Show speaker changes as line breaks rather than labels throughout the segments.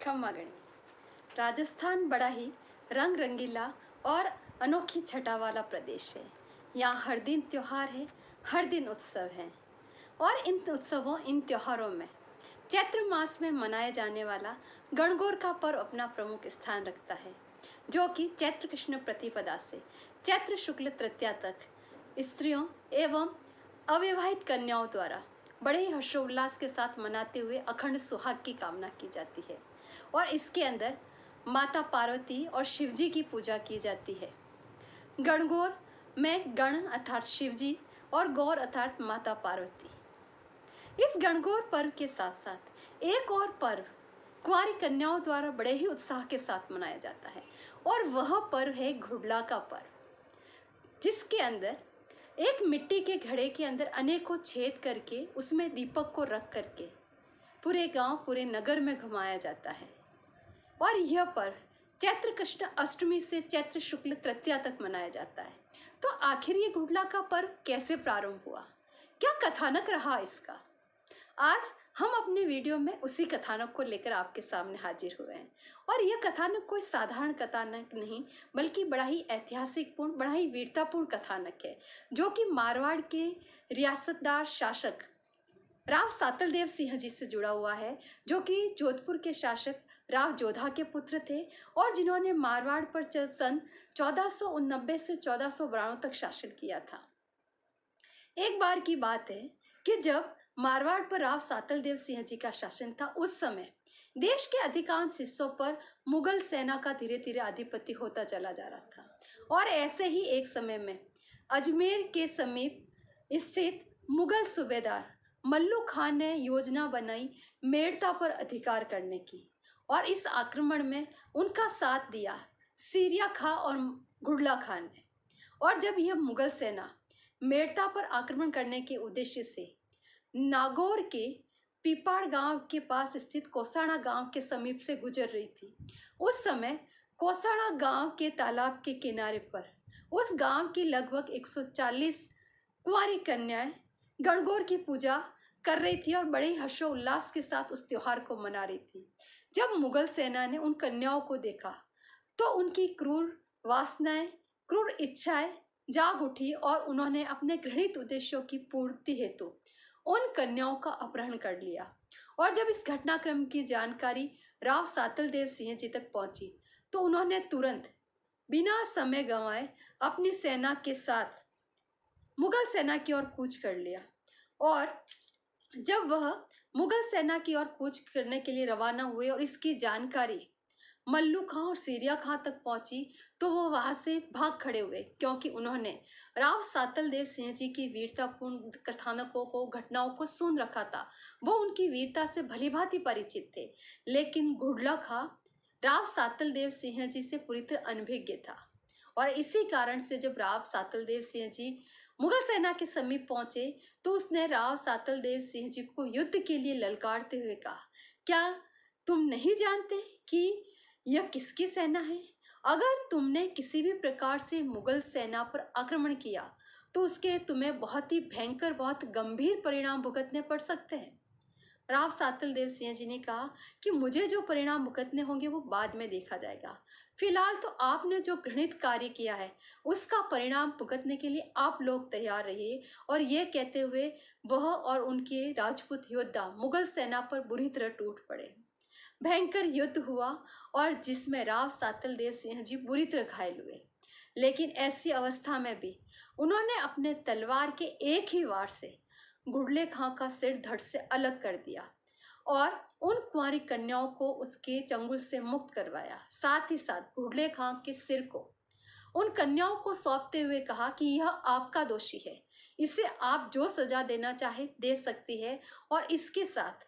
खम्मागणी। राजस्थान बड़ा ही रंग रंगीला और अनोखी छटा वाला प्रदेश है। यहाँ हर दिन त्योहार है, हर दिन उत्सव है। और इन उत्सवों इन त्योहारों में चैत्र मास में मनाए जाने वाला गणगौर का पर्व अपना प्रमुख स्थान रखता है, जो कि चैत्र कृष्ण प्रतिपदा से चैत्र शुक्ल तृतीया तक स्त्रियों एवं अविवाहित कन्याओं द्वारा बड़े ही हर्षोल्लास के साथ मनाते हुए अखंड सुहाग की कामना की जाती है। और इसके अंदर माता पार्वती और शिवजी की पूजा की जाती है। गणगौर में गण अर्थात शिवजी और गौर अर्थात माता पार्वती। इस गणगौर पर्व के साथ साथ एक और पर्व कुंवारी कन्याओं द्वारा बड़े ही उत्साह के साथ मनाया जाता है, और वह पर्व है घुड़ला का पर्व, जिसके अंदर एक मिट्टी के घड़े के अंदर अनेकों छेद करके उसमें दीपक को रख करके पूरे गांव पूरे नगर में घुमाया जाता है। और यह पर्व चैत्र कृष्ण अष्टमी से चैत्र शुक्ल तृतीया तक मनाया जाता है। तो आखिर ये घुड़ला का पर्व कैसे प्रारंभ हुआ, क्या कथानक रहा इसका, आज हम अपने वीडियो में उसी कथानक को लेकर आपके सामने हाजिर हुए हैं। और यह कथानक कोई साधारण कथानक नहीं, बल्कि बड़ा ही ऐतिहासिकपूर्ण, बड़ा ही वीरतापूर्ण कथानक है, जो कि मारवाड़ के रियासतदार शासक राव सातलदेव सिंह जी से जुड़ा हुआ है, जो कि जोधपुर के शासक राव जोधा के पुत्र थे और जिन्होंने मारवाड़ पर सन 1489 से 1492 तक शासन किया था। एक बार की बात है कि जब मारवाड़ पर राव सातलदेव सिंह जी का शासन था, उस समय देश के अधिकांश हिस्सों पर मुगल सेना का धीरे धीरे आधिपत्य होता चला जा रहा था। और ऐसे ही एक समय में अजमेर के समीप स्थित मुगल सूबेदार मल्लू खान ने योजना बनाई मेड़ता पर अधिकार करने की, और इस आक्रमण में उनका साथ दिया सीरिया खां और घुड़ला खान ने। और जब यह मुगल सेना मेड़ता पर आक्रमण करने के उद्देश्य से नागौर के पीपाड़ गांव के पास स्थित कोसाड़ा गांव के समीप से गुजर रही थी, उस समय कोसाड़ा गांव के तालाब के किनारे पर उस गांव की लगभग 140 कुंवारी कन्याएं गणगौर की पूजा कर रही थी और बड़े हर्षोल्लास के साथ उस त्योहार को मना रही थी। जब मुगल सेना ने उन कन्याओं को देखा तो उनकी क्रूर वासनाएं, क्रूर इच्छाएं जाग उठी और उन्होंने अपने घृणित उद्देश्यों की पूर्ति हेतु उन कन्याओं का अपहरण कर लिया। और जब इस घटनाक्रम की जानकारी राव सातलदेव सिंह जी तक पहुंची तो उन्होंने तुरंत बिना समय गंवाए अपनी सेना के साथ मुगल सेना की ओर कूच कर लिया। और जब वह मुगल सेना की ओर कूच करने के लिए रवाना हुए और इसकी जानकारी मल्लू खां और सीरिया खां तक पहुंची तो वो वहां से भाग खड़े हुए, क्योंकि उन्होंने राव सातलदेव सिंह जी की वीरतापूर्ण कथानकों को, घटनाओं को सुन रखा था। वो उनकी वीरता से भलीभांति परिचित थे, लेकिन घुड़ला खां राव सातलदेव सिंह जी से पूरी तरह अनभिज्ञ था। और इसी कारण से जब राव सातलदेव सिंह जी मुगल सेना के समीप पहुंचे तो उसने राव सातलदेव सिंह जी को युद्ध के लिए ललकारते हुए कहा, क्या तुम नहीं जानते कि यह किसकी सेना है? अगर तुमने किसी भी प्रकार से मुगल सेना पर आक्रमण किया तो उसके तुम्हें बहुत ही भयंकर, बहुत गंभीर परिणाम भुगतने पड़ सकते हैं। राव सातलदेव सिंह जी ने कहा कि मुझे जो परिणाम भुगतने होंगे वो बाद में देखा जाएगा, फिलहाल तो आपने जो घृणित कार्य किया है उसका परिणाम भुगतने के लिए आप लोग तैयार रहिए। और ये कहते हुए वह और उनके राजपूत योद्धा मुगल सेना पर बुरी तरह टूट पड़े। भयंकर युद्ध हुआ और जिसमें राव सातलदेव सिंह जी बुरी तरह घायल हुए, लेकिन ऐसी अवस्था में भी उन्होंने अपने तलवार के एक ही वार से घुड़ले खां का सिर धड़ से अलग कर दिया और उन कुंवारी कन्याओं को उसके चंगुल से मुक्त करवाया। साथ ही साथ घुड़ले खां के सिर को उन कन्याओं को सौंपते हुए कहा कि यह आपका दोषी है, इसे आप जो सजा देना चाहे दे सकती है। और इसके साथ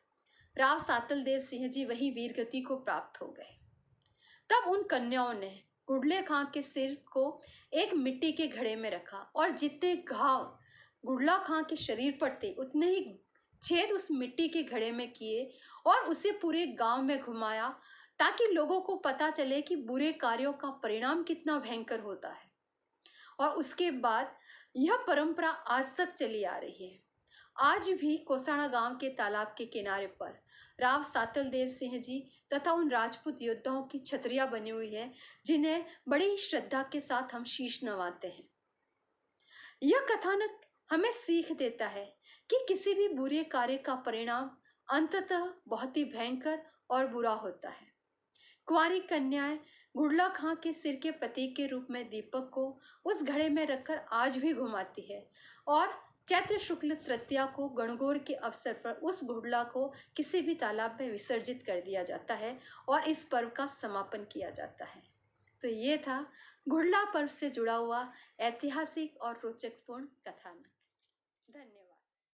राव सातलदेव सिंह जी वही वीरगति को प्राप्त हो गए। तब उन कन्याओं ने घुड़ले खां के सिर को एक मिट्टी के घड़े में रखा और जितने घाव घुड़ला खां के शरीर पर थे उतने ही छेद उस मिट्टी के घड़े में किए और उसे पूरे गांव में घुमाया, ताकि लोगों को पता चले कि बुरे कार्यों का परिणाम कितना भयंकर होता है। और उसके बाद यह परंपरा आज तक चली आ रही है। आज भी कोसाड़ा गांव के तालाब के किनारे पर राव सातल देव सिंह जी तथा उन राजपूत योद्धाओं की छतरियां बनी हुई है जिन्हें बड़ी ही श्रद्धा के साथ हम शीश नवाते हैं। यह कथानक हमें सीख देता है कि किसी भी बुरे कार्य का परिणाम अंततः बहुत ही भयंकर और बुरा होता है। कुंवारी कन्याएं गुड़ला खां के सिर के प्रतीक के रूप में दीपक को उस घड़े में रखकर आज भी घुमाती है और चैत्र शुक्ल तृतीया को गणगौर के अवसर पर उस गुड़ला को किसी भी तालाब में विसर्जित कर दिया जाता है और इस पर्व का समापन किया जाता है। तो ये था गुड़ला पर्व से जुड़ा हुआ ऐतिहासिक और रोचकपूर्ण कथानक।